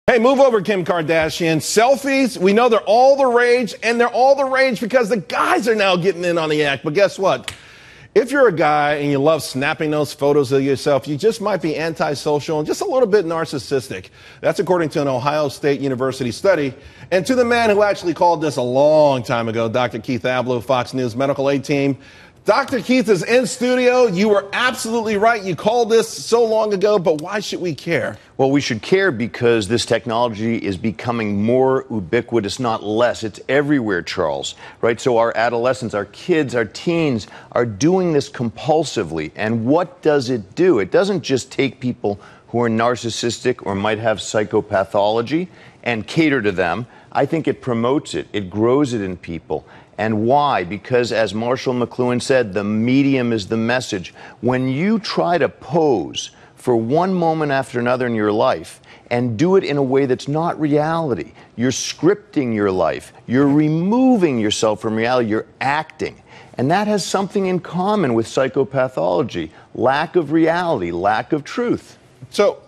Hey, move over, Kim Kardashian. Selfies, we know they're all the rage, and they're all the rage because the guys are now getting in on the act. But guess what? If you're a guy and you love snapping those photos of yourself, you just might be antisocial and just a little bit narcissistic. That's according to an Ohio State University study. And to the man who actually called this a long time ago, Dr. Keith Ablow, Fox News Medical Aid Team. Dr. Keith is in studio. You were absolutely right. You called this so long ago, but why should we care? Well, we should care because this technology is becoming more ubiquitous, not less. It's everywhere, Charles, right? So our adolescents, our kids, our teens are doing this compulsively. And what does it do? It doesn't just take people who are narcissistic or might have psychopathology and cater to them. I think it promotes it. It grows it in people. And why? Because, as Marshall McLuhan said, the medium is the message. When you try to pose for one moment after another in your life and do it in a way that's not reality, you're scripting your life, you're removing yourself from reality, you're acting. And that has something in common with psychopathology: lack of reality, lack of truth. So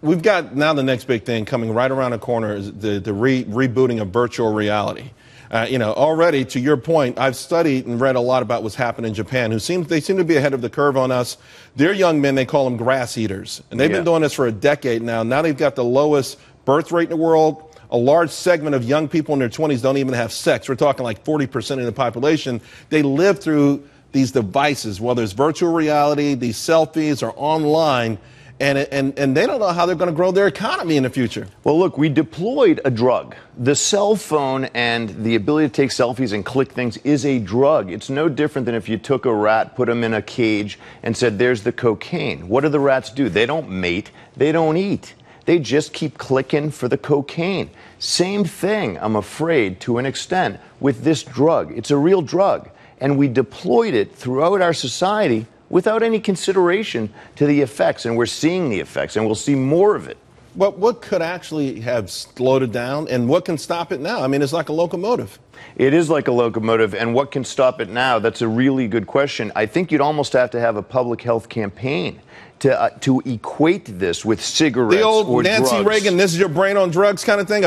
we've got now the next big thing coming right around the corner is the rebooting of virtual reality. Already, to your point, I've studied and read a lot about what's happened in Japan, they seem to be ahead of the curve on us. Their young men, they call them grass eaters. And they've been doing this for a decade now. Now they've got the lowest birth rate in the world. A large segment of young people in their 20s don't even have sex. We're talking like 40% of the population. They live through these devices, whether it's virtual reality, these selfies, or online. And they don't know how they're going to grow their economy in the future. Well, look, we deployed a drug. The cell phone and the ability to take selfies and click things is a drug. It's no different than if you took a rat, put him in a cage, and said, there's the cocaine. What do the rats do? They don't mate. They don't eat. They just keep clicking for the cocaine. Same thing, I'm afraid, to an extent, with this drug. It's a real drug. And we deployed it throughout our society without any consideration to the effects. And we're seeing the effects, and we'll see more of it. But what could actually have slowed it down, and what can stop it now? I mean, it's like a locomotive. It is like a locomotive, and what can stop it now? That's a really good question. I think you'd almost have to have a public health campaign to equate this with cigarettes. The old or Nancy drugs. Reagan, this is your brain on drugs kind of thing.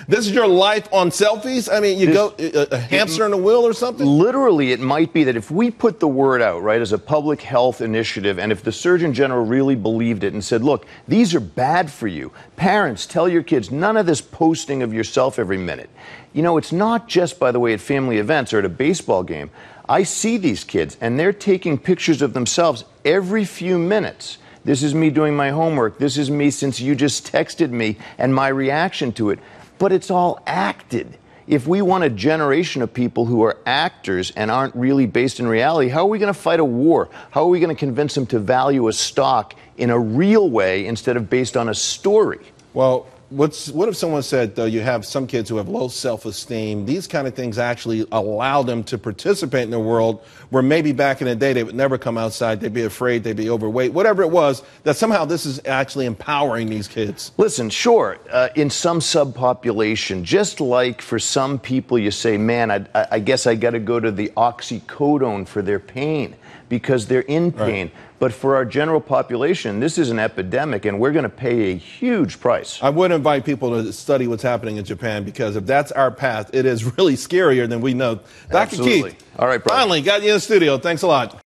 This is your life on selfies. I mean, go a hamster in a wheel or something. Literally, it might be that if we put the word out, right, as a public health initiative, and if the Surgeon General really believed it and said, look, these are bad for you. Parents, tell your kids, none of this posting of yourself every minute. You know, it's not just, by the way, at family events or at a baseball game. I see these kids, and they're taking pictures of themselves every few minutes. This is me doing my homework. This is me since you just texted me and my reaction to it. But it's all acted. If we want a generation of people who are actors and aren't really based in reality, how are we going to fight a war? How are we going to convince them to value a stock in a real way instead of based on a story? Well, what if someone said, though, you have some kids who have low self-esteem, these kind of things actually allow them to participate in the world where maybe back in the day they would never come outside, they'd be afraid, they'd be overweight, whatever it was, that somehow this is actually empowering these kids? Listen, sure, in some subpopulation, just like for some people you say, man, I guess I got to go to the oxycodone for their pain because they're in pain. Right. But for our general population, this is an epidemic, and we're going to pay a huge price. I would invite people to study what's happening in Japan, because if that's our path, it is really scarier than we know. Dr. Absolutely. Keith, all right, brother. Finally got you in the studio. Thanks a lot.